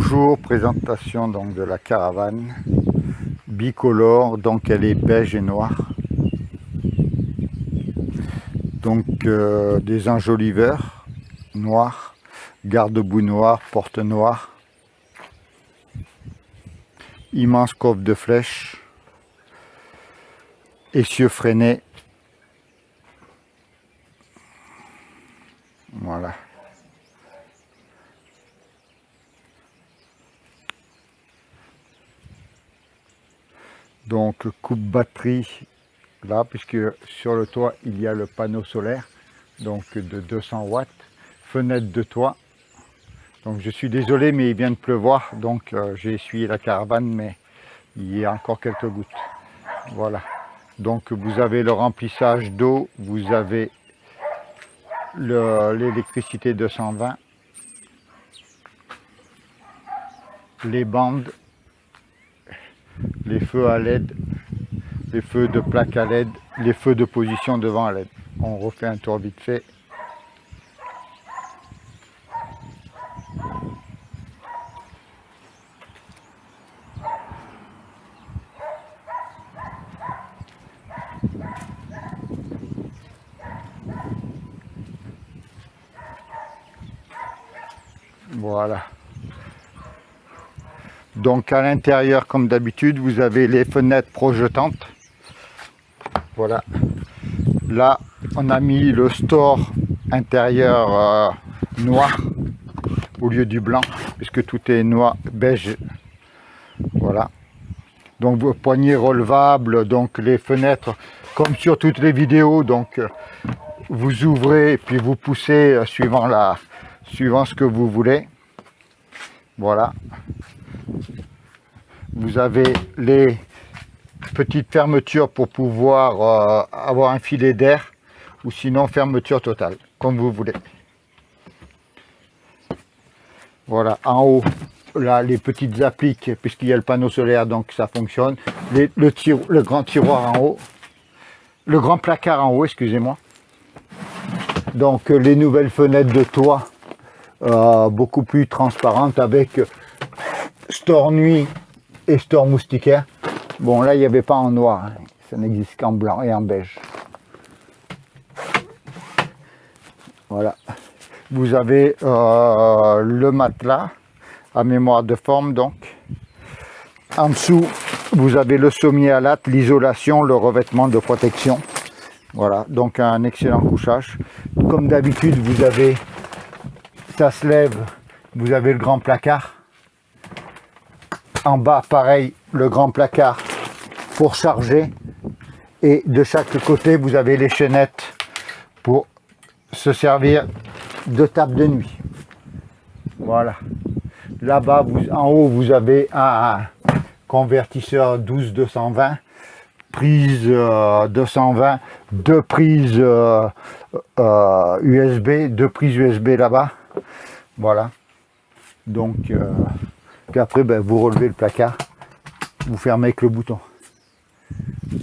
Bonjour, présentation donc de la caravane bicolore, donc elle est beige et noire. Donc des enjoliveurs noirs, garde-boue noir, porte noire, immense coffre de flèches, essieu freiné. Voilà. Donc coupe batterie là, puisque sur le toit il y a le panneau solaire, donc de 200 watts, fenêtre de toit. Donc je suis désolé mais il vient de pleuvoir, donc j'ai essuyé la caravane, mais il y a encore quelques gouttes. Voilà. Donc vous avez le remplissage d'eau, vous avez l'électricité 220, les bandes, les feux à LED, les feux de plaque à LED, les feux de position devant à LED. On refait un tour vite fait. Voilà. Donc à l'intérieur, comme d'habitude, vous avez les fenêtres projetantes. Voilà. Là, on a mis le store intérieur noir au lieu du blanc, puisque tout est noir, beige. Voilà. Donc vos poignées relevables, donc les fenêtres, comme sur toutes les vidéos, donc vous ouvrez et puis vous poussez suivant ce que vous voulez. Voilà. Vous avez les petites fermetures pour pouvoir avoir un filet d'air, ou sinon fermeture totale, comme vous voulez. Voilà, en haut, là, les petites appliques, puisqu'il y a le panneau solaire, donc ça fonctionne. Le grand tiroir en haut, le grand placard en haut, excusez-moi. Donc les nouvelles fenêtres de toit, beaucoup plus transparentes, avec store nuit et store moustiquaire. Bon, là, il n'y avait pas en noir, hein. Ça n'existe qu'en blanc et en beige. Voilà. Vous avez le matelas à mémoire de forme, donc. En dessous, vous avez le sommier à latte, l'isolation, le revêtement de protection. Voilà, donc un excellent couchage. Comme d'habitude, vous avez, ça se lève, vous avez le grand placard. En bas, pareil, le grand placard pour charger. Et de chaque côté, vous avez les chaînettes pour se servir de table de nuit. Voilà. Là-bas, en haut, vous avez un convertisseur 12-220, prise 220, deux prises USB, deux prises USB là-bas. Voilà. Donc, puis après, ben, vous relevez le placard, vous fermez avec le bouton.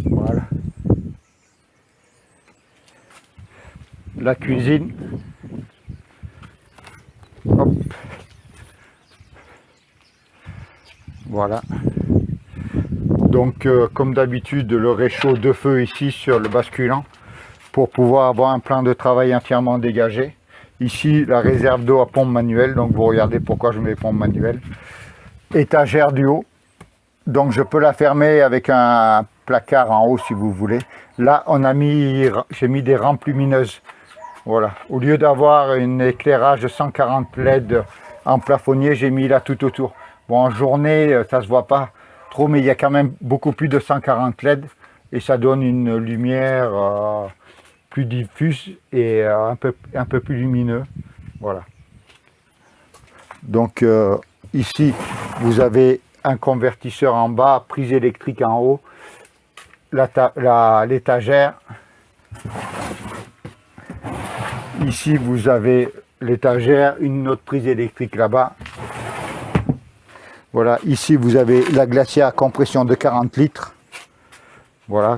Voilà. La cuisine. Hop. Voilà. Donc comme d'habitude, le réchaud de feu ici sur le basculant pour pouvoir avoir un plan de travail entièrement dégagé. Ici, la réserve d'eau à pompe manuelle, donc vous regardez pourquoi je mets pompe manuelle. Étagère du haut, donc je peux la fermer avec un placard en haut si vous voulez. Là, j'ai mis des rampes lumineuses. Voilà, au lieu d'avoir un éclairage de 140 LED en plafonnier, j'ai mis là tout autour. Bon, en journée, ça se voit pas trop, mais il y a quand même beaucoup plus de 140 LED et ça donne une lumière plus diffuse et un peu plus lumineux. Voilà. Donc ici, vous avez un convertisseur en bas, prise électrique en haut, l'étagère. Ici, vous avez l'étagère, une autre prise électrique là-bas. Voilà, ici, vous avez la glacière à compression de 40 litres. Voilà.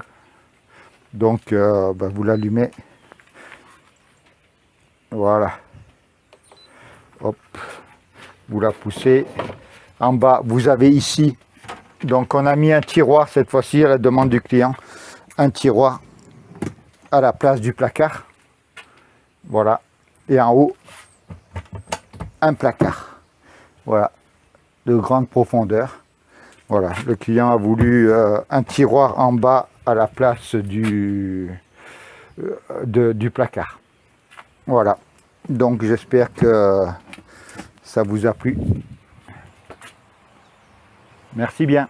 Donc, ben, vous l'allumez. Voilà. Hop. Vous la poussez. En bas, vous avez ici, donc on a mis un tiroir cette fois-ci à la demande du client, un tiroir à la place du placard. Voilà. Et en haut, un placard. Voilà. De grande profondeur. Voilà. Le client a voulu un tiroir en bas à la place du placard. Voilà. Donc j'espère que ça vous a plu. Merci bien.